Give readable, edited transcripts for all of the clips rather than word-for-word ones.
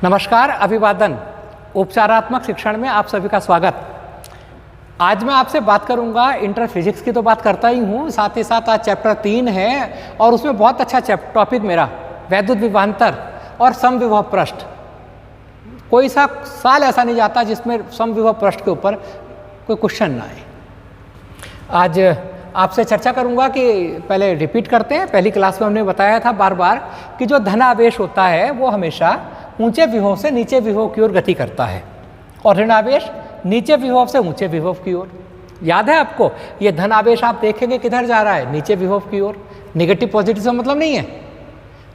नमस्कार, अभिवादन। उपचारात्मक शिक्षण में आप सभी का स्वागत। आज मैं आपसे बात करूंगा इंटर फिजिक्स की, तो बात करता ही हूँ, साथ ही साथ आज चैप्टर 3 है और उसमें बहुत अच्छा टॉपिक मेरा वैद्युत विभवांतर और समविभव पृष्ठ। कोई सा साल ऐसा नहीं जाता जिसमें समविभव पृष्ठ के ऊपर कोई क्वेश्चन ना आए। आज आपसे चर्चा करूंगा कि पहले रिपीट करते हैं, पहली क्लास में हमने बताया था बार बार कि जो धन आवेश होता है वो हमेशा ऊंचे विभव से नीचे विभव की ओर गति करता है और ऋण आवेश नीचे विभव से ऊंचे विभव की ओर। याद है आपको, ये धन आवेश आप देखेंगे किधर जा रहा है, नीचे विभव की ओर। नेगेटिव पॉजिटिव से मतलब नहीं है,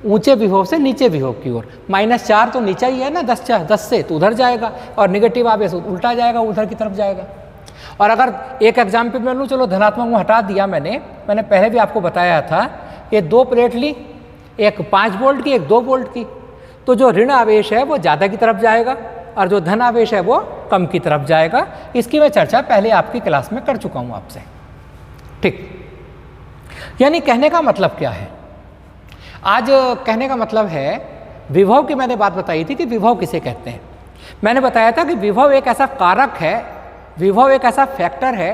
ऊंचे विभव से नीचे विभव की ओर। -4 तो नीचा ही है ना, 10 से तो उधर जाएगा, और नेगेटिव आवेश उल्टा जाएगा, उधर की तरफ जाएगा। और अगर एक एग्जाम्पल में लूँ, चलो धनात्मक में हटा दिया मैंने पहले भी आपको बताया था, ये 2 प्लेट ली, एक 5 वोल्ट की, एक 2 वोल्ट की, तो जो ऋण आवेश है वो ज़्यादा की तरफ जाएगा और जो धन आवेश है वो कम की तरफ जाएगा। इसकी मैं चर्चा पहले आपकी क्लास में कर चुका हूँ आपसे। ठीक, यानी कहने का मतलब क्या है? आज कहने का मतलब है, विभव की मैंने बात बताई थी कि विभव किसे कहते हैं। मैंने बताया था कि विभव एक ऐसा कारक है, विभव एक ऐसा फैक्टर है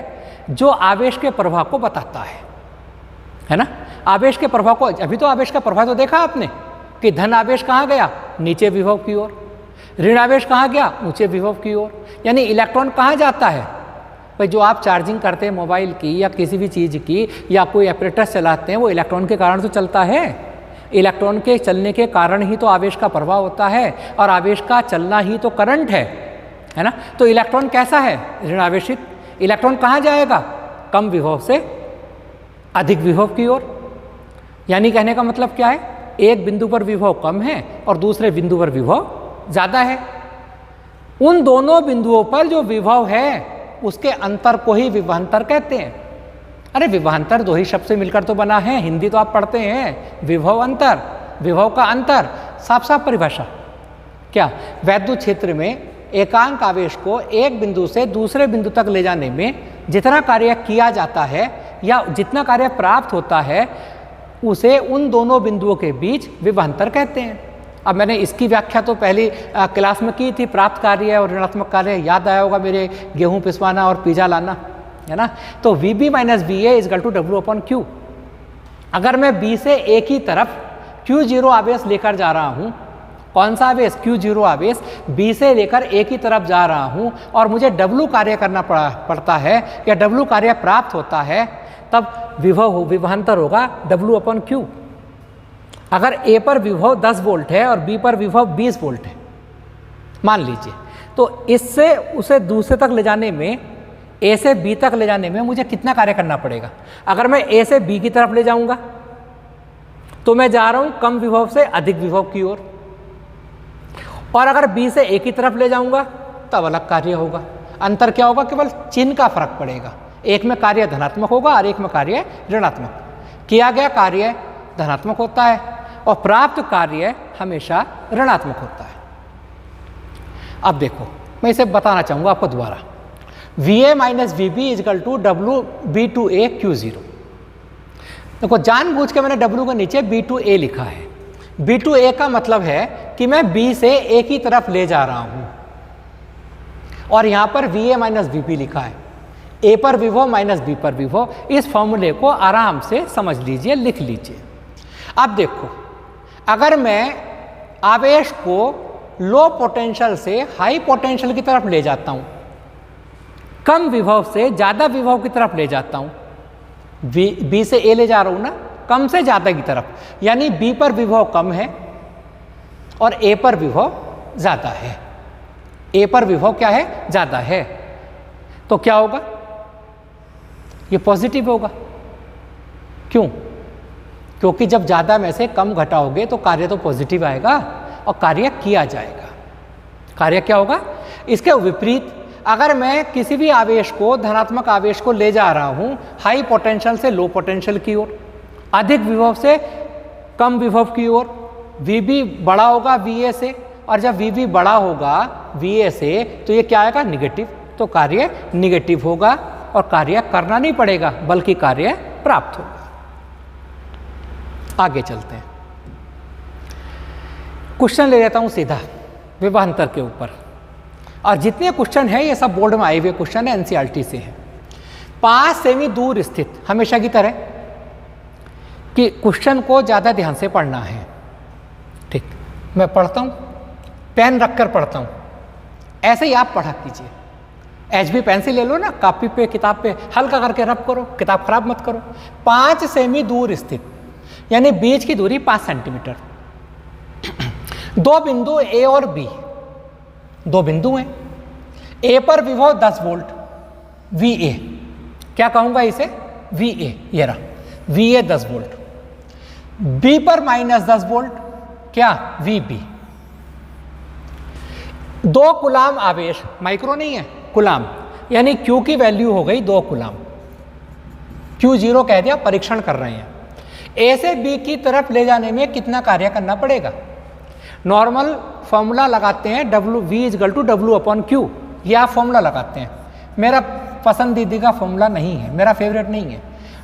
जो आवेश के प्रभाव को बताता है ना। आवेश के प्रभाव को, अभी तो आवेश का प्रभाव तो देखा आपने कि धन आवेश कहाँ गया, नीचे विभव की ओर। ऋण आवेश कहाँ गया, ऊंचे विभव की ओर। यानी इलेक्ट्रॉन कहाँ जाता है भाई, जो आप चार्जिंग करते हैं मोबाइल की या किसी भी चीज़ की, या कोई एपरेटस चलाते हैं, वो इलेक्ट्रॉन के कारण तो चलता है। इलेक्ट्रॉन के चलने के कारण ही तो आवेश का प्रभाव होता है, और आवेश का चलना ही तो करंट है ना। तो इलेक्ट्रॉन कैसा है, ऋण आवेशित। इलेक्ट्रॉन कहाँ जाएगा, कम विभव से अधिक विभव की ओर। यानी कहने का मतलब क्या है, एक बिंदु पर विभव कम है और दूसरे बिंदु पर विभव ज़्यादा है। उन दोनों बिंदुओं पर जो विभव है उसके अंतर को ही विभवांतर कहते हैं। अरे विभवांतर 2 ही शब्द से मिलकर तो बना है, हिंदी तो आप पढ़ते हैं। विभव अंतर, विभव का अंतर, साफ साफ परिभाषा क्या, वैद्युत क्षेत्र में एकांक आवेश को एक बिंदु से दूसरे बिंदु तक ले जाने में जितना कार्य किया जाता है या जितना कार्य प्राप्त होता है, उसे उन दोनों बिंदुओं के बीच विभवांतर कहते हैं। अब मैंने इसकी व्याख्या तो पहली क्लास में की थी, प्राप्त कार्य और ऋणात्मक कार्य। याद आया होगा, मेरे गेहूं पिसवाना और पिज़्ज़ा लाना, है ना। तो VB - VA = W/Q। अगर मैं B से A की तरफ Q0 आवेश लेकर जा रहा हूँ, कौन सा आवेश, Q0 आवेश B से लेकर A की तरफ जा रहा हूँ, और मुझे W कार्य करना पड़ता है या W कार्य प्राप्त होता है, तब विभवांतर होगा W/Q। अगर A पर विभव 10 वोल्ट है और B पर विभव 20 वोल्ट है मान लीजिए, तो इससे उसे दूसरे तक ले जाने में, A से B तक ले जाने में मुझे कितना कार्य करना पड़ेगा। अगर मैं A से B की तरफ ले जाऊंगा तो मैं जा रहा हूं कम विभव से अधिक विभव की ओर, और अगर B से A की तरफ ले जाऊंगा तब अलग कार्य होगा। अंतर क्या होगा, केवल चिन्ह का फर्क पड़ेगा। एक में कार्य धनात्मक होगा और एक में कार्य ऋणात्मक। किया गया कार्य धनात्मक होता है और प्राप्त कार्य हमेशा ऋणात्मक होता है। अब देखो, मैं इसे बताना चाहूंगा आपको दोबारा। VA - VB = WB/A Q0। देखो, जानबूझ के मैंने W के नीचे B/A लिखा है। B/A का मतलब है कि मैं B से A की तरफ ले जा रहा हूं, और यहां पर VA - VB लिखा है। A पर विभव - B पर विभव। इस फॉर्मूले को आराम से समझ लीजिए, लिख लीजिए। अब देखो, अगर मैं आवेश को लो पोटेंशियल से हाई पोटेंशियल की तरफ ले जाता हूं, कम विभव से ज़्यादा विभव की तरफ ले जाता हूं, B से A ले जा रहा हूं ना, कम से ज़्यादा की तरफ, यानी B पर विभव कम है और A पर विभव ज़्यादा है। A पर विभव क्या है, ज़्यादा है, तो क्या होगा, ये पॉजिटिव होगा। क्यों? क्योंकि जब ज़्यादा में से कम घटाओगे तो कार्य तो पॉजिटिव आएगा और कार्य किया जाएगा। कार्य क्या होगा, इसके विपरीत अगर मैं किसी भी आवेश को, धनात्मक आवेश को ले जा रहा हूँ हाई पोटेंशियल से लो पोटेंशियल की ओर, अधिक विभव से कम विभव की ओर, VB बड़ा होगा VA से, और जब VB बड़ा होगा VA से तो ये क्या आएगा, निगेटिव। तो कार्य निगेटिव होगा और कार्य करना नहीं पड़ेगा, बल्कि कार्य प्राप्त होगा। आगे चलते हैं, क्वेश्चन ले लेता हूं सीधा। विभवांतर के ऊपर। और जितने क्वेश्चन है ये सब बोर्ड में आए हुए क्वेश्चन है, एनसीईआरटी से है। 5 सेमी दूर स्थित, हमेशा की तरह कि क्वेश्चन को ज़्यादा ध्यान से पढ़ना है। ठीक, मैं पढ़ता हूँ, पेन रखकर पढ़ता हूँ, ऐसे ही आप पढ़ा कीजिए। HB पेंसिल ले लो ना, कॉपी पे किताब पे हल्का करके रब करो, किताब खराब मत करो। 5 सेमी दूर स्थित यानी बीच की दूरी 5 सेंटीमीटर। 2 बिंदु A और B, 2 बिंदु हैं। A पर विभव 10 वोल्ट VA, क्या कहूंगा इसे, VA, ये रहा VA 10 वोल्ट। B पर -10 वोल्ट, क्या, VB। 2 कूलाम आवेश, माइक्रो नहीं है, कूलाम, यानी Q की वैल्यू हो गई 2 कूलाम। Q0 कह दिया, परीक्षण कर रहे हैं। A से B की तरफ ले जाने में कितना कार्य करना पड़ेगा। नॉर्मल फॉर्मूला लगाते हैं V = W/Q, ये आप फॉर्मूला लगाते हैं। मेरा पसंदीदा फॉर्मूला नहीं है, मेरा फेवरेट नहीं है।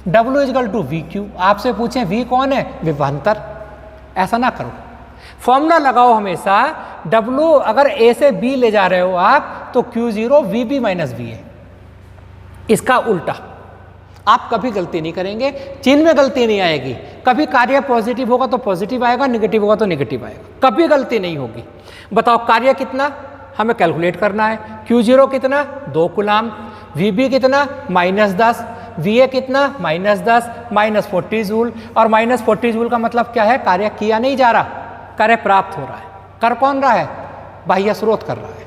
W = VQ, आपसे पूछें V कौन है, विभवांतर। ऐसा ना करो, फॉर्मूला लगाओ हमेशा। W अगर A से B ले जा रहे हो आप तो Q0 VB - VA, इसका उल्टा। आप कभी गलती नहीं करेंगे, चिन्ह में गलती नहीं आएगी। कभी कार्य पॉजिटिव होगा तो पॉजिटिव आएगा, निगेटिव होगा तो निगेटिव आएगा, कभी गलती नहीं होगी। बताओ कार्य कितना, हमें कैलकुलेट करना है। Q0 कितना, 2 कूलाम। VB कितना, -10। VA कितना, -10, -40 जूल। और -40 जूल का मतलब क्या है, कार्य किया नहीं जा रहा, कार्य प्राप्त हो रहा है। कर कौन रहा है, बाह्य स्रोत कर रहा है।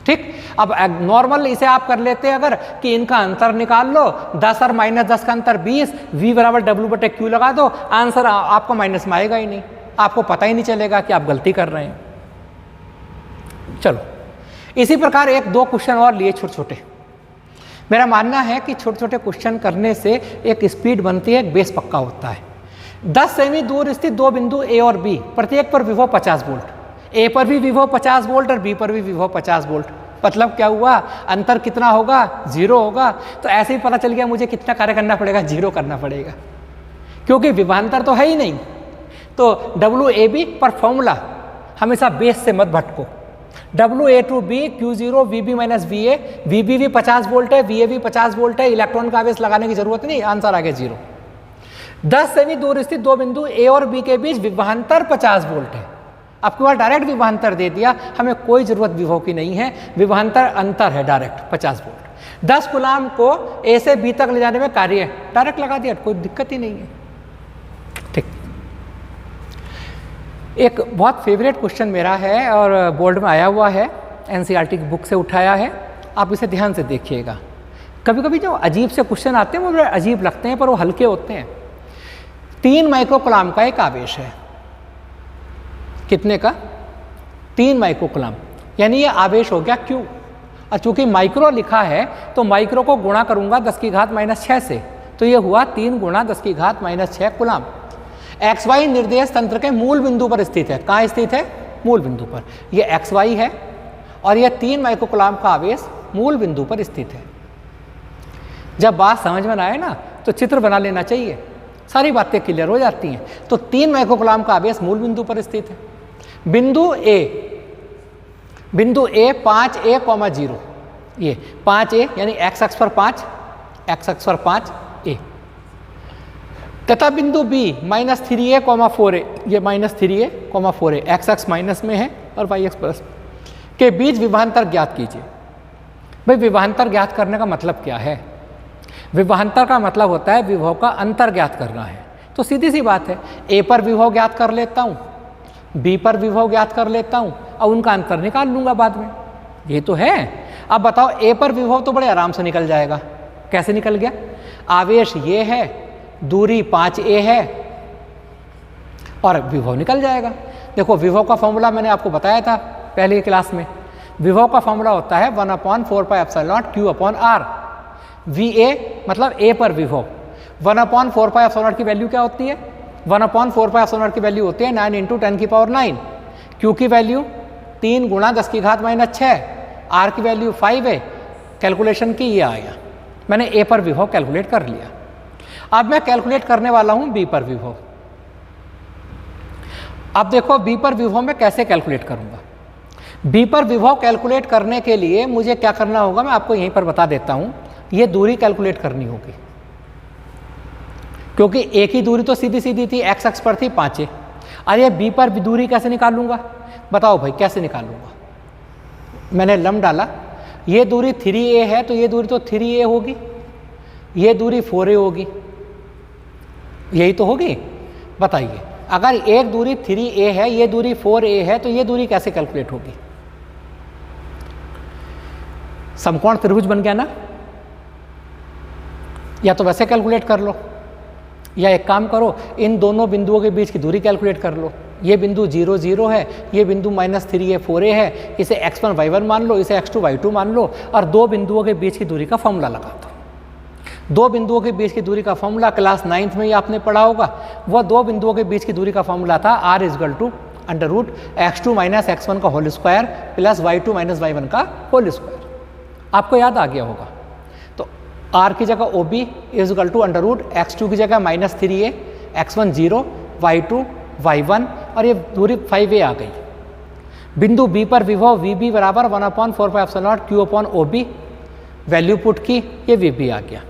ठीक, अब नॉर्मल इसे आप कर लेते हैं अगर कि इनका अंतर निकाल लो, 10 और -10 का अंतर 20, V = W/Q लगा दो, आंसर आपको माइनस में आएगा ही नहीं, आपको पता ही नहीं चलेगा कि आप गलती कर रहे हैं। चलो, इसी प्रकार 1-2 क्वेश्चन और लिए छोटे छोटे। मेरा मानना है कि छोटे छोटे क्वेश्चन करने से एक स्पीड बनती है, एक बेस पक्का होता है। 10 सेमी दूर स्थित 2 बिंदु A और B, प्रत्येक पर विभव 50 वोल्ट। A पर भी विभव 50 वोल्ट और B पर भी विभव 50 वोल्ट। मतलब क्या हुआ, अंतर कितना होगा, 0 होगा। तो ऐसे ही पता चल गया मुझे कितना कार्य करना पड़ेगा, 0 करना पड़ेगा, क्योंकि विभवांतर तो है ही नहीं। तो WAB पर फॉर्मूला हमेशा बेस से मत भटको। WA to B, Q0 VB - VA, VB भी 50 वोल्ट है, VA भी 50 वोल्ट है, इलेक्ट्रॉन का आवेश लगाने की जरूरत नहीं, आंसर आ गया 0। 10 सेमी दूर स्थित 2 बिंदु A और B के बीच विभवांतर 50 वोल्ट है। आपके पास डायरेक्ट विभवांतर दे दिया, हमें कोई जरूरत विभव की नहीं है, विभवांतर अंतर है डायरेक्ट 50 वोल्ट। 10 कूलाम को A से B तक ले जाने में कार्य डायरेक्ट लगा दिया, कोई दिक्कत ही नहीं है। ठीक, एक बहुत फेवरेट क्वेश्चन मेरा है और बोर्ड में आया हुआ है, एनसीईआरटी की बुक से उठाया है, आप इसे ध्यान से देखिएगा। कभी कभी जो अजीब से क्वेश्चन आते हैं वो बड़े अजीब लगते हैं, पर वो हल्के होते हैं। 3 माइक्रोकूलाम का एक आवेश है, कितने का, 3 माइक्रोकूलाम, यानी ये आवेश हो गया Q। और चूंकि माइक्रो लिखा है तो माइक्रो को गुणा करूंगा 10⁻⁻6 से, तो ये हुआ 3 × 10⁻⁻6 कूलाम। XY निर्देश तंत्र के मूल बिंदु पर स्थित है। कहाँ स्थित है, मूल बिंदु पर। ये XY है और यह 3 माइक्रोकूलाम का आवेश मूल बिंदु पर स्थित है। जब बात समझ में आए ना तो चित्र बना लेना चाहिए, सारी बातें क्लियर हो जाती हैं। तो 3 माइक्रोकूलाम का आवेश मूल बिंदु पर स्थित है। बिंदु A 5A, 0, ये 5A यानी x अक्ष पर 5, x अक्ष पर 5A, तथा बिंदु B -3A, 4A, ये -3A, 4A, x अक्ष माइनस में है और y अक्ष प्लस के बीच विभवांतर ज्ञात कीजिए। भाई विभवांतर ज्ञात करने का मतलब क्या है, विभवांतर का मतलब होता है विभव का अंतर ज्ञात करना है। तो सीधी सी बात है, A पर विभव ज्ञात कर लेता हूँ, B पर विभव ज्ञात कर लेता हूँ और उनका अंतर निकाल लूंगा बाद में, ये तो है। अब बताओ A पर विभव तो बड़े आराम से निकल जाएगा। कैसे निकल गया, आवेश ये है, दूरी 5A है और विभव निकल जाएगा। देखो विभव का फॉर्मूला मैंने आपको बताया था पहले की क्लास में। विभव का फॉर्मूला होता है 1/4πε0 Q/R। VA मतलब A पर विभव, 1/4πε0 की वैल्यू क्या होती है, 1/4πε0 की वैल्यू होती है 9 × 10⁹। Q की वैल्यू 3 × 10⁻⁻6, R की वैल्यू 5 है, कैलकुलेशन की ये आया। मैंने A पर विभव कैलकुलेट कर लिया। अब मैं कैलकुलेट करने वाला हूं B पर विभव। अब देखो B पर विभव मैं कैसे कैलकुलेट करूंगा। बी पर विभव कैलकुलेट करने के लिए मुझे क्या करना होगा, मैं आपको यहीं पर बता देता हूं। ये दूरी कैलकुलेट करनी होगी, क्योंकि एक ही दूरी तो सीधी सीधी थी, एक्स अक्ष पर थी 5a। अरे बी पर दूरी कैसे निकालूंगा, बताओ भाई कैसे निकालूंगा। मैंने लम डाला, ये दूरी 3a है तो ये दूरी तो 3a होगी, ये दूरी 4a होगी, यही तो होगी। बताइए अगर एक दूरी 3a है, ये दूरी 4a है, तो ये दूरी कैसे कैलकुलेट होगी। समकोण त्रिभुज बन गया ना। या तो वैसे कैलकुलेट कर लो, या एक काम करो, इन दोनों बिंदुओं के बीच की दूरी कैलकुलेट कर लो। ये बिंदु 0 0 है, ये बिंदु -3a 4a है, इसे x1 y1 मान लो, इसे x2 y2 मान लो, और दो बिंदुओं के बीच की दूरी का फॉर्मूला लगा दो। दो बिंदुओं के बीच की दूरी का फॉर्मूला क्लास 9th में ही आपने पढ़ा होगा। वह दो बिंदुओं के बीच की दूरी का फॉर्मूला था r = √x2 - x1 का whole square plus y2 - y1 का होल स्क्वायर। आपको याद आ गया होगा। तो r की जगह OB = √x2 की जगह -3a, x1 0, y2 y1, और ये दूरी 5a आ गई। बिंदु B पर विभव VB बराबर 1/4πε0 Q/OB, वैल्यू पुट की, ये VB आ गया।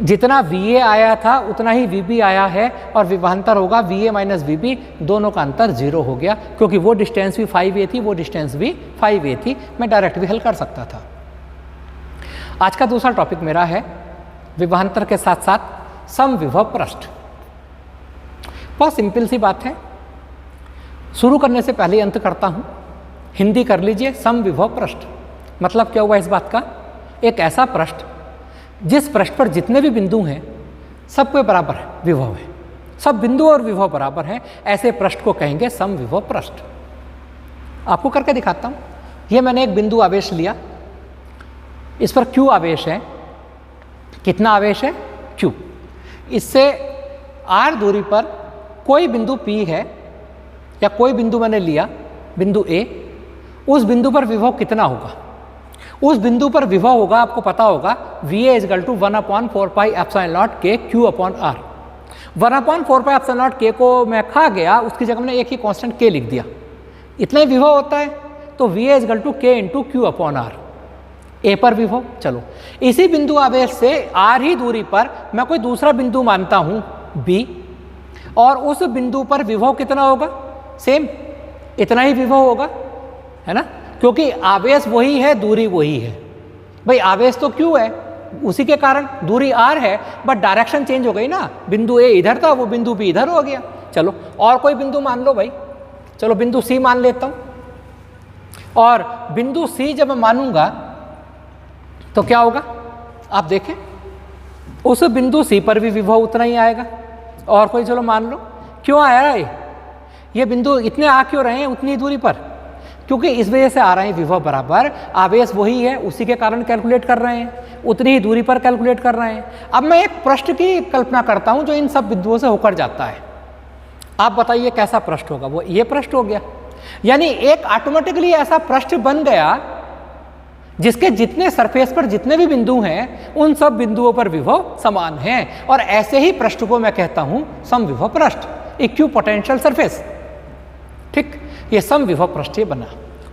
जितना VA आया था उतना ही VB आया है, और विभवांतर होगा VA - VB, दोनों का अंतर 0 हो गया, क्योंकि वो डिस्टेंस भी 5a थी, वो डिस्टेंस भी 5a थी। मैं डायरेक्ट भी हल कर सकता था। आज का दूसरा टॉपिक मेरा है विभवांतर के साथ साथ समविभव पृष्ठ। बहुत सिंपल सी बात है, शुरू करने से पहले अंत करता हूं। हिंदी कर लीजिए। समविभव पृष्ठ मतलब क्या हुआ इस बात का, एक ऐसा पृष्ठ जिस पृष्ठ पर जितने भी बिंदु हैं सबके बराबर है विभव है, सब बिंदु और विभव बराबर हैं, ऐसे पृष्ठ को कहेंगे समविभव पृष्ठ। आपको करके दिखाता हूं। ये मैंने एक बिंदु आवेश लिया, इस पर Q आवेश है। कितना आवेश है? Q। इससे R दूरी पर कोई बिंदु P है, या कोई बिंदु मैंने लिया, बिंदु A, उस बिंदु पर विभव कितना होगा? उस बिंदु पर विभव होगा, आपको पता होगा, VA = 1/4πε0 K Q/R। 1/4πε0 K को मैं खा गया, उसकी जगह मैंने एक ही कांस्टेंट K लिख दिया। इतना ही विभव होता है, तो VA = K × Q/R। A पर विभव, चलो इसी बिंदु आवेश से R ही दूरी पर मैं कोई दूसरा बिंदु मानता हूं B, और उस बिंदु पर विभव कितना होगा? सेम इतना ही विभव होगा, है ना, क्योंकि आवेश वही है, दूरी वही है। भाई आवेश तो Q है, उसी के कारण दूरी R है, बट डायरेक्शन चेंज हो गई ना। बिंदु A इधर था, वो बिंदु B इधर हो गया। चलो और कोई बिंदु मान लो भाई, चलो बिंदु C मान लेता हूं। और बिंदु C जब मैं मानूंगा तो क्या होगा आप देखें, उस बिंदु C पर भी विभव उतना ही आएगा। और कोई चलो मान लो, क्यों आ रहा है ये बिंदु, इतने आ क्यों रहे हैं उतनी दूरी पर? क्योंकि इस वजह से आ रहे हैं विभव बराबर, आवेश वही है, उसी के कारण कैलकुलेट कर रहे हैं, उतनी ही दूरी पर कैलकुलेट कर रहे हैं। अब मैं एक पृष्ठ की कल्पना करता हूं जो इन सब बिंदुओं से होकर जाता है। आप बताइए कैसा पृष्ठ होगा? वो ये पृष्ठ हो गया। यानी एक ऑटोमेटिकली ऐसा पृष्ठ बन गया जिसके जितने सरफेस पर जितने भी बिंदु हैं उन सब बिंदुओं पर विभव समान हैं, और ऐसे ही पृष्ठ को मैं कहता हूं समविभव पृष्ठ, इक्विपोटेंशियल सरफेस। ठीक, ये समविभव पृष्ठ ही बना।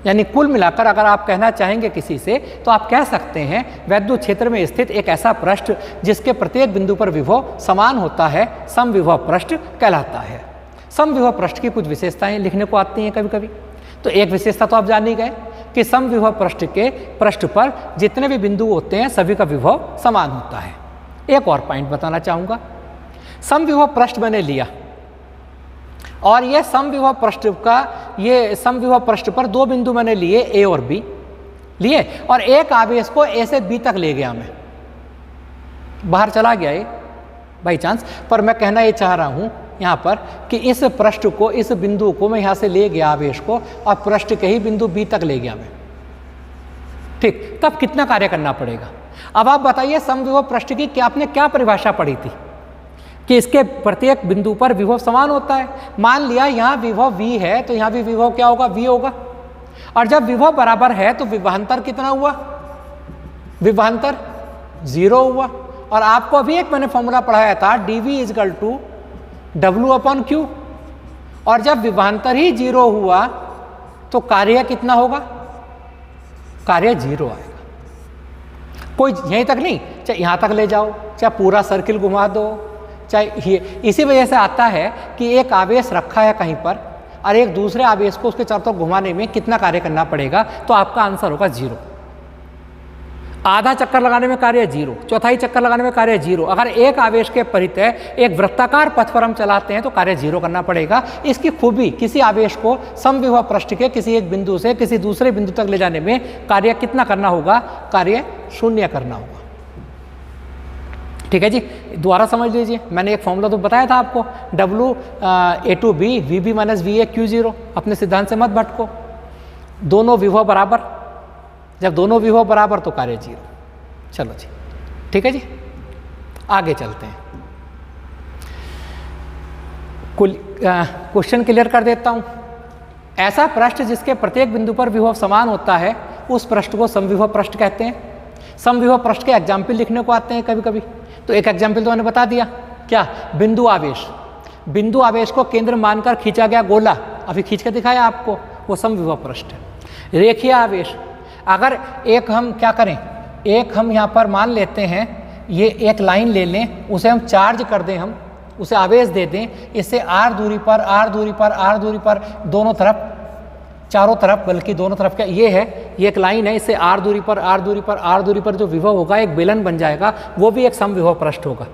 यानी कुल मिलाकर अगर आप कहना चाहेंगे किसी से, तो आप कह सकते हैं वैद्युत क्षेत्र में स्थित एक ऐसा पृष्ठ जिसके प्रत्येक बिंदु पर विभव समान होता है, समविभव पृष्ठ कहलाता है। समविभव पृष्ठ की कुछ विशेषताएं लिखने को आती हैं कभी कभी। तो एक विशेषता तो आप जान ही गए कि समविभव पृष्ठ के पृष्ठ पर जितने भी बिंदु होते हैं सभी का विभव समान होता है। एक और पॉइंट बताना चाहूंगा। समविभव पृष्ठ मैंने लिया, और यह समविभव समविभव पृष्ठ पर दो बिंदु मैंने लिए, A और B लिए, और एक आवेश को A से B तक ले गया। मैं बाहर चला गया ये बाई चांस, पर मैं कहना ये चाह रहा हूं यहाँ पर कि इस पृष्ठ को, इस बिंदु को मैं यहाँ से ले गया आवेश को, और पृष्ठ के ही बिंदु B तक ले गया मैं। ठीक, तब कितना कार्य करना पड़ेगा? अब आप बताइए समविभव पृष्ठ की क्या आपने क्या परिभाषा पढ़ी थी कि इसके प्रत्येक बिंदु पर विभव समान होता है। मान लिया यहाँ विभव V है, तो यहाँ भी विभव क्या होगा? V होगा। और जब विभव बराबर है तो विभवांतर कितना हुआ? विभवांतर 0 हुआ। और आपको अभी एक मैंने फॉर्मूला पढ़ाया था, dV = W/Q। और जब विभवांतर ही 0 हुआ तो कार्य कितना होगा? कार्य 0 आएगा। कोई यहीं तक नहीं, चाहे यहाँ तक ले जाओ, चाहे पूरा सर्किल घुमा दो, चाहे ये, इसी वजह से आता है कि एक आवेश रखा है कहीं पर और एक दूसरे आवेश को उसके चारों तरफ घुमाने में कितना कार्य करना पड़ेगा, तो आपका आंसर होगा 0। आधा चक्कर लगाने में कार्य 0, चौथाई चक्कर लगाने में कार्य 0। अगर एक आवेश के परितः एक वृत्ताकार पथ पर हम चलाते हैं तो कार्य 0 करना पड़ेगा। इसकी खूबी, किसी आवेश को समविभव पृष्ठ के किसी एक बिंदु से किसी दूसरे बिंदु तक ले जाने में कार्य कितना करना होगा? कार्य 0 करना होगा। ठीक है जी, दोबारा समझ लीजिए, मैंने एक फॉर्मूला तो बताया था आपको, W(A2B) VB - VA Q0। अपने सिद्धांत से मत भटको, दोनों विभव बराबर, जब दोनों विभव बराबर तो कार्य 0। चलो जी, ठीक है जी, आगे चलते हैं। क्वेश्चन क्लियर कर देता हूं। ऐसा पृष्ठ जिसके प्रत्येक बिंदु पर विभव समान होता है उस पृष्ठ को समविभव पृष्ठ कहते हैं। समविभव पृष्ठ के एग्जाम्पल लिखने को आते हैं कभी कभी, तो एक एग्जाम्पल तो मैंने बता दिया, क्या? बिंदु आवेश। बिंदु आवेश को केंद्र मानकर खींचा गया गोला, अभी खींच के दिखाया आपको, वो समविभव पृष्ठ है। रेखीय आवेश, अगर एक हम क्या करें, एक हम यहाँ पर मान लेते हैं, ये एक लाइन ले लें, उसे हम चार्ज कर दें, हम उसे आवेश दे दें, इससे r दूरी पर r दूरी पर r दूरी पर दोनों तरफ, चारों तरफ, बल्कि दोनों तरफ क्या ये है, ये एक लाइन है, इससे r दूरी पर r दूरी पर r दूरी पर जो विभव होगा एक बेलन बन जाएगा, वो भी एक समविभव पृष्ठ होगा।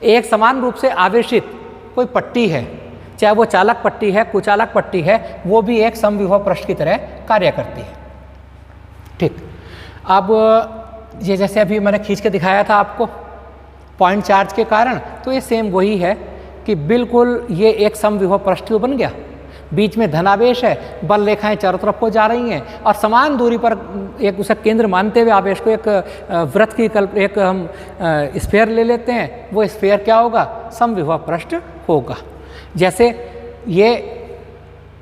एक समान रूप से आवेशित कोई पट्टी है, चाहे वो चालक पट्टी है, कुचालक पट्टी है, वो भी एक समविभव पृष्ठ की तरह कार्य करती है। ठीक, अब ये जैसे अभी मैंने खींच के दिखाया था आपको पॉइंट चार्ज के कारण, तो ये सेम वही है कि बिल्कुल ये एक समविभव पृष्ठ तो बन गया। बीच में धनावेश है, बल रेखाएं चारों तरफ को जा रही हैं और समान दूरी पर एक उसे केंद्र मानते हुए आवेश को एक वृत्त की एक हम स्फीयर ले लेते हैं, वो स्फीयर क्या होगा? समविभव पृष्ठ होगा। जैसे ये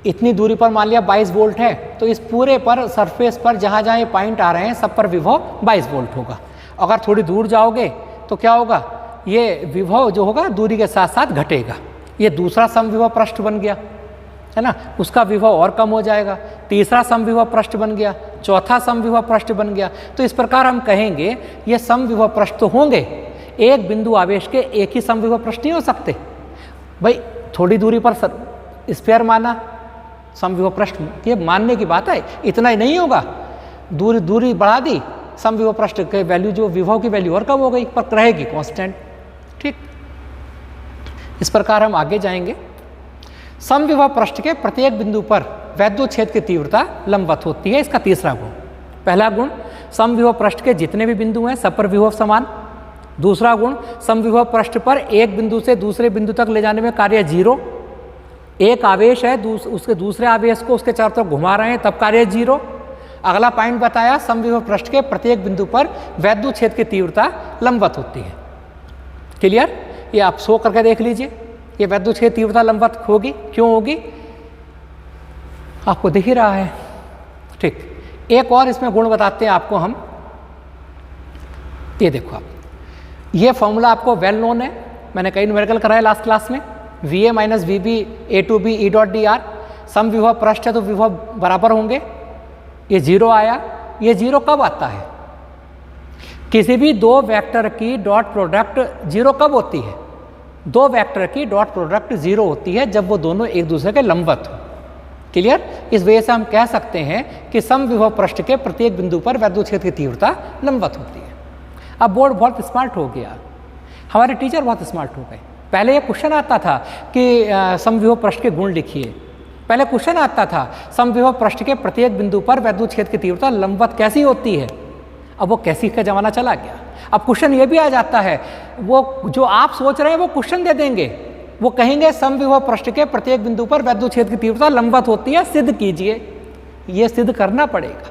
इतनी दूरी पर मान लिया 22 वोल्ट है, तो इस पूरे पर सरफेस पर जहाँ जहाँ ये पॉइंट आ रहे हैं सब पर विभव 22 वोल्ट होगा। अगर थोड़ी दूर जाओगे तो क्या होगा? ये विभव जो होगा दूरी के साथ साथ घटेगा। ये दूसरा समविभव पृष्ठ बन गया, है ना, उसका विभव और कम हो जाएगा। तीसरा समविभव पृष्ठ बन गया, चौथा समविभव पृष्ठ बन गया। तो इस प्रकार हम कहेंगे ये समविभव पृष्ठ तो होंगे, एक बिंदु आवेश के एक ही समविभव पृष्ठ नहीं हो सकते। भाई थोड़ी दूरी पर स्फीयर माना समविभव पृष्ठ, ये मानने की बात है, इतना ही नहीं होगा। दूरी बढ़ा दी, समविभव पृष्ठ के वैल्यू जो विभव की वैल्यू और कम हो गई, पर रहेगी कांस्टेंट। ठीक, इस प्रकार हम आगे जाएंगे। समविभव पृष्ठ के प्रत्येक बिंदु पर वैद्युत क्षेत्र की तीव्रता लंबवत होती है, इसका तीसरा गुण। पहला गुण, समविभव पृष्ठ के जितने भी बिंदु हैं सब पर विभव समान। दूसरा गुण, समविभव पृष्ठ पर एक बिंदु से दूसरे बिंदु तक ले जाने में कार्य 0। एक आवेश है, उसके दूसरे आवेश को उसके चारों तरफ घुमा रहे हैं, तब कार्य 0। अगला पॉइंट बताया, समविभव पृष्ठ के प्रत्येक बिंदु पर वैद्युत क्षेत्र की तीव्रता लंबवत होती है। क्लियर? ये आप शो करके देख लीजिए, ये वैद्युत क्षेत्र तीव्रता लंबवत होगी। क्यों होगी? आपको दिख ही रहा है। ठीक, एक और इसमें गुण बताते हैं आपको हम। ये देखो आप, ये फॉर्मूला आपको वेल नोन है, मैंने कई न्यूमेरिकल कराया लास्ट क्लास में। VA - VB A2B E.dr। समविभव पृष्ठ है तो विभव बराबर होंगे। ये 0 आया। ये 0 कब आता है? किसी भी दो वेक्टर की डॉट प्रोडक्ट 0 कब होती है? दो वेक्टर की डॉट प्रोडक्ट 0 होती है जब वो दोनों एक दूसरे के लंबवत हो। क्लियर? इस वजह से हम कह सकते हैं कि समविभव पृष्ठ के प्रत्येक बिंदु पर वैद्युत क्षेत्र की तीव्रता लंबवत होती है। अब बोर्ड बहुत स्मार्ट हो गया, हमारे टीचर बहुत स्मार्ट हो गए। पहले ये क्वेश्चन आता था कि समविभव पृष्ठ के गुण लिखिए। पहले क्वेश्चन आता था समविभव पृष्ठ के प्रत्येक बिंदु पर वैद्युत क्षेत्र की तीव्रता लंबवत कैसी होती है। अब वो कैसी का जमाना चला गया। अब क्वेश्चन ये भी आ जाता है, वो जो आप सोच रहे हैं वो क्वेश्चन दे देंगे, वो कहेंगे समविभव पृष्ठ के प्रत्येक बिंदु पर वैद्युत क्षेत्र की तीव्रता लंबवत होती है, सिद्ध कीजिए। ये सिद्ध करना पड़ेगा।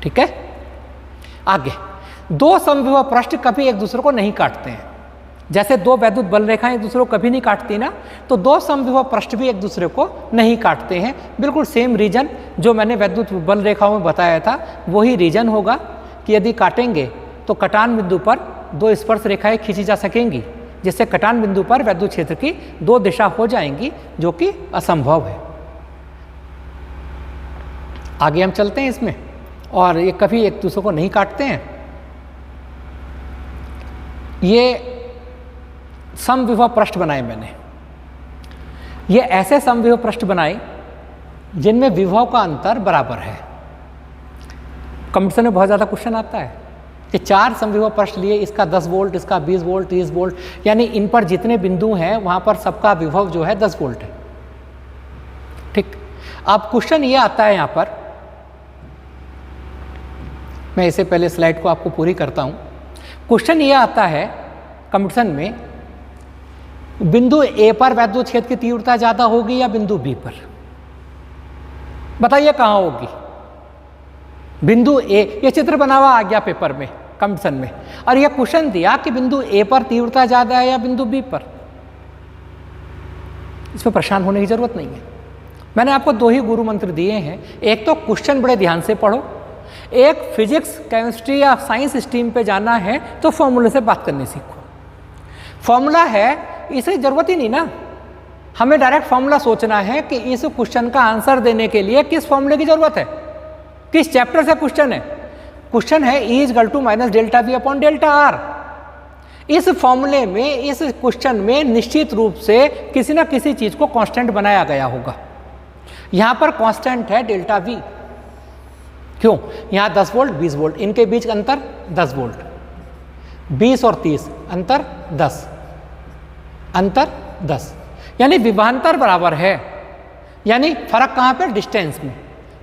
ठीक है, आगे। दो समविभव पृष्ठ कभी एक दूसरे को नहीं काटते हैं। जैसे दो वैद्युत बल रेखाएं एक दूसरे को कभी नहीं काटती ना, तो दो समविभव पृष्ठ भी एक दूसरे को नहीं काटते हैं। बिल्कुल सेम रीजन जो मैंने वैद्युत बल रेखाओं में बताया था वही रीजन होगा कि यदि काटेंगे तो कटान बिंदु पर दो स्पर्श रेखाएं खींची जा सकेंगी, जिससे कटान बिंदु पर वैद्युत क्षेत्र की दो दिशा हो जाएंगी, जो कि असंभव है। आगे हम चलते हैं इसमें, और ये कभी एक दूसरे को नहीं काटते हैं। ये समविभव पृष्ठ बनाए मैंने, ये ऐसे समविभव पृष्ठ बनाए जिनमें विभव का अंतर बराबर है। कंपटीशन में बहुत ज़्यादा क्वेश्चन आता है कि 4 समविभव पृष्ठ लिए, इसका 10 वोल्ट, इसका 20 वोल्ट, 30 वोल्ट, यानी इन पर जितने बिंदु हैं वहाँ पर सबका विभव जो है 10 वोल्ट है। ठीक, अब क्वेश्चन ये आता है यहाँ पर, मैं इससे पहले स्लाइड को आपको पूरी करता हूँ। क्वेश्चन ये आता है कंपटीशन में, बिंदु ए पर वैद्युत क्षेत्र की तीव्रता ज़्यादा होगी या बिंदु बी पर? बताइए कहाँ होगी? बिंदु ए, ये चित्र बना हुआ आ गया पेपर में कंपटीशन में, और ये क्वेश्चन दिया कि बिंदु ए पर तीव्रता ज़्यादा है या बिंदु बी पर। इस पर परेशान होने की जरूरत नहीं है। मैंने आपको 2 ही गुरु मंत्र दिए हैं, एक तो क्वेश्चन बड़े ध्यान से पढ़ो, एक फिजिक्स केमिस्ट्री या साइंस स्ट्रीम पे जाना है तो फॉर्मूले से बात करनी सीखो। फॉर्मूला है, इसे जरूरत ही नहीं ना, हमें डायरेक्ट फॉर्मूला सोचना है कि इस क्वेश्चन का आंसर देने के लिए किस फॉर्मूले की जरूरत है, किस चैप्टर से क्वेश्चन है। क्वेश्चन है E = delta V upon delta R। इस फॉर्मूले में, इस क्वेश्चन में निश्चित रूप से किसी ना किसी चीज को कांस्टेंट बनाया गया होगा। यहां पर कांस्टेंट है डेल्टा V। क्यों? यहां 10 वोल्ट 20 वोल्ट, इनके बीच अंतर 10 वोल्ट, 20 और 30 अंतर 10, अंतर 10, यानी विभवांतर बराबर है। यानी फर्क कहां पर? डिस्टेंस में।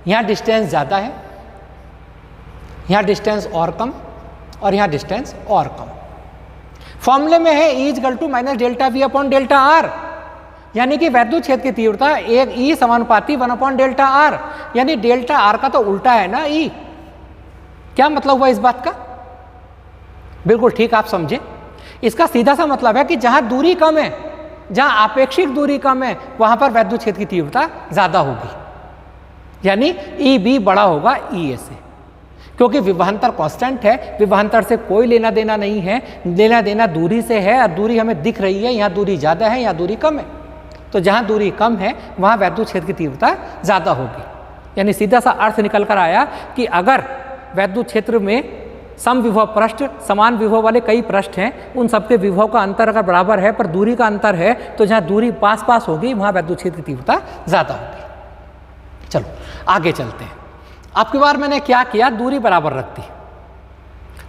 यहां डिस्टेंस ज्यादा है, यहां डिस्टेंस और कम, और यहां डिस्टेंस और कम। फॉर्मूले में है E = delta V upon delta R, यानी कि वैद्युत क्षेत्र की तीव्रता एक E समानुपाती 1 अपॉन डेल्टा R, यानी डेल्टा R का तो उल्टा है ना E। क्या मतलब हुआ इस बात का? बिल्कुल ठीक आप समझे। इसका सीधा सा मतलब है कि जहां दूरी कम है, जहां आपेक्षिक दूरी कम है, वहां पर वैद्युत क्षेत्र की तीव्रता ज्यादा होगी, यानी EB बड़ा होगा EA से, क्योंकि विभवांतर कांस्टेंट है। विभवांतर से कोई लेना देना नहीं है, लेना देना दूरी से है, और दूरी हमें दिख रही है, यहाँ दूरी ज़्यादा है, यहाँ दूरी कम है, तो जहाँ दूरी कम है वहाँ वैद्युत क्षेत्र की तीव्रता ज़्यादा होगी। यानी सीधा सा अर्थ निकल कर आया कि अगर वैद्युत क्षेत्र में समविभव पृष्ठ, समान विभव वाले कई पृष्ठ हैं, उन सबके विभव का अंतर अगर बराबर है पर दूरी का अंतर है, तो जहाँ दूरी पास पास होगी वहाँ वैद्युत क्षेत्र की तीव्रता ज़्यादा होगी। चलो आगे चलते हैं। अब की बार मैंने क्या किया, दूरी बराबर रख दी,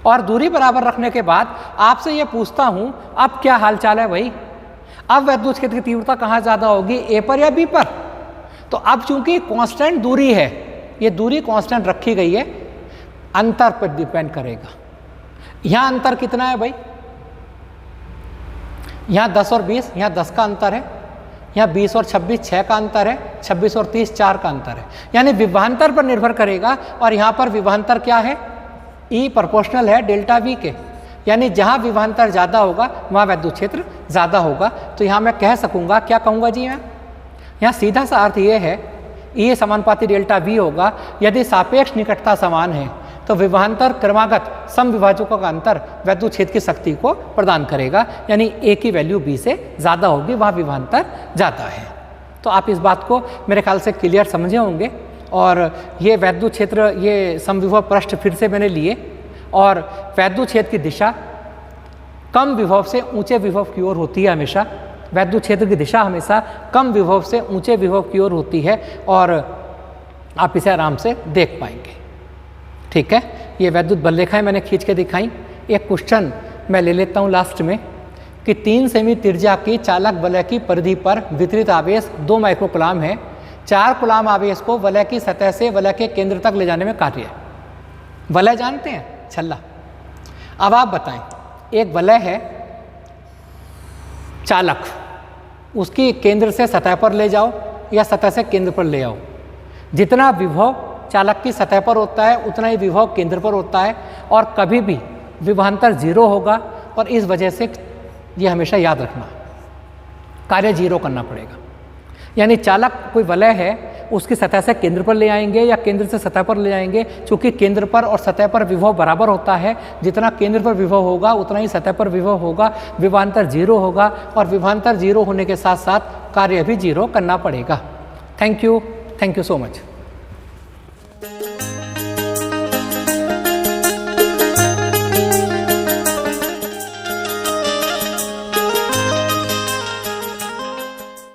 और दूरी बराबर रखने के बाद आपसे ये पूछता हूँ अब क्या हाल चाल है भाई, अब वैद्युत क्षेत्र की तीव्रता कहाँ ज़्यादा होगी, ए पर या बी पर? तो अब चूंकि कांस्टेंट दूरी है, ये दूरी कांस्टेंट रखी गई है, अंतर पर डिपेंड करेगा। यहाँ अंतर कितना है भाई? यहाँ 10 और 20, यहाँ 10 का अंतर है, यहाँ 20 और 26 6 का अंतर है, 26 और 30 4 का अंतर है, यानी विभवांतर पर निर्भर करेगा। और यहाँ पर विभवांतर क्या है? E प्रोपोर्शनल है डेल्टा V के, यानी जहाँ विभवांतर ज़्यादा होगा वहाँ वैद्युत क्षेत्र ज़्यादा होगा। तो यहाँ मैं कह सकूँगा, क्या कहूँगा जी मैं? यहाँ सीधा सा अर्थ ये है, E समानुपाती डेल्टा V होगा। यदि सापेक्ष निकटता समान है तो विभवांतर क्रमागत समविभाजकों का अंतर वैद्युत क्षेत्र की शक्ति को प्रदान करेगा, यानी A की वैल्यू B से ज़्यादा होगी, वहाँ विभवांतर ज़्यादा है। तो आप इस बात को मेरे ख्याल से क्लियर समझे होंगे। और ये वैद्युत क्षेत्र, ये समविभव पृष्ठ फिर से मैंने लिए, और वैद्युत क्षेत्र की दिशा कम विभव से ऊंचे विभव की ओर होती है हमेशा। वैद्युत क्षेत्र की दिशा हमेशा कम विभव से ऊंचे विभव की ओर होती है, और आप इसे आराम से देख पाएंगे। ठीक है, ये वैद्युत बलरेखाएं मैंने खींच के दिखाई। एक क्वेश्चन मैं ले लेता हूँ लास्ट में, कि 3 सेमी त्रिज्या की चालक वलय की परिधि पर वितरित आवेश 2 माइक्रोकूलाम है। 4 कूलाम आवेश को वलय की सतह से वलय के केंद्र तक ले जाने में कार्य है। वलय जानते हैं, छल्ला। अब आप बताएं, एक वलय है चालक, उसकी केंद्र से सतह पर ले जाओ या सतह से केंद्र पर ले आओ, जितना विभव चालक की सतह पर होता है उतना ही विभव केंद्र पर होता है, और कभी भी विभवांतर 0 होगा। और इस वजह से ये हमेशा याद रखना, कार्य 0 करना पड़ेगा। यानी चालक कोई वलय है, उसकी सतह से केंद्र पर ले आएंगे या केंद्र से सतह पर ले जाएंगे। चूंकि केंद्र पर और सतह पर विभव बराबर होता है, जितना केंद्र पर विभव होगा उतना ही सतह पर विभव होगा, विभवांतर 0 होगा, और विभवांतर 0 होने के साथ साथ कार्य भी 0 करना पड़ेगा। Thank you so much. है।